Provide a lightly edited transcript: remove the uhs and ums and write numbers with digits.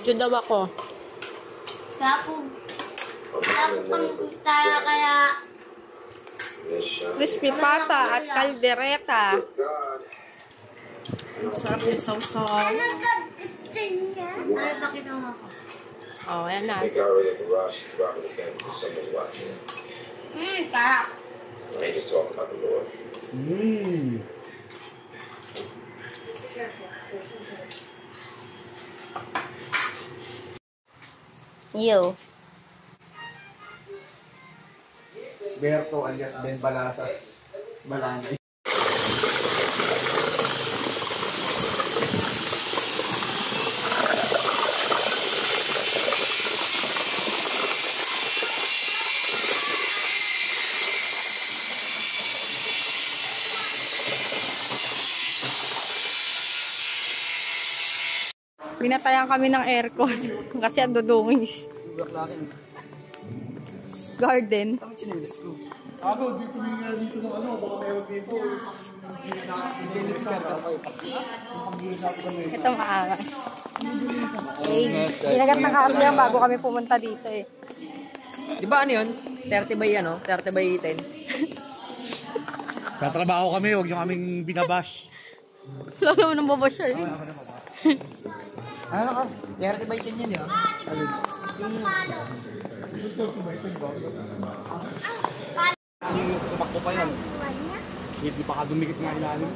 Dito daw ako. Tapos kaya Crispy pata at kaldereta. Ang sarap yung sausaw. ay, pakinawa ko. Oh, ayan na. Sarap. Yo. Berto alias Ben Balasa. Balangay. Binatayan kami ng aircon kasi ang dudungis. Garden. Ako, dito ng ano, baka meron dito. Ito maangas. Eh, ginagat na kasi yan bago kami pumunta dito eh. Di ba ano yun? 30 by 30 by 10. Tatrabaho kami, huwag yung aming binabash. Wala naman ang baba siya eh. Ano ka? 30 by 10 yan, di ba? Tumakbo pa yan. Hindi pa ka dumikit nga ilalim.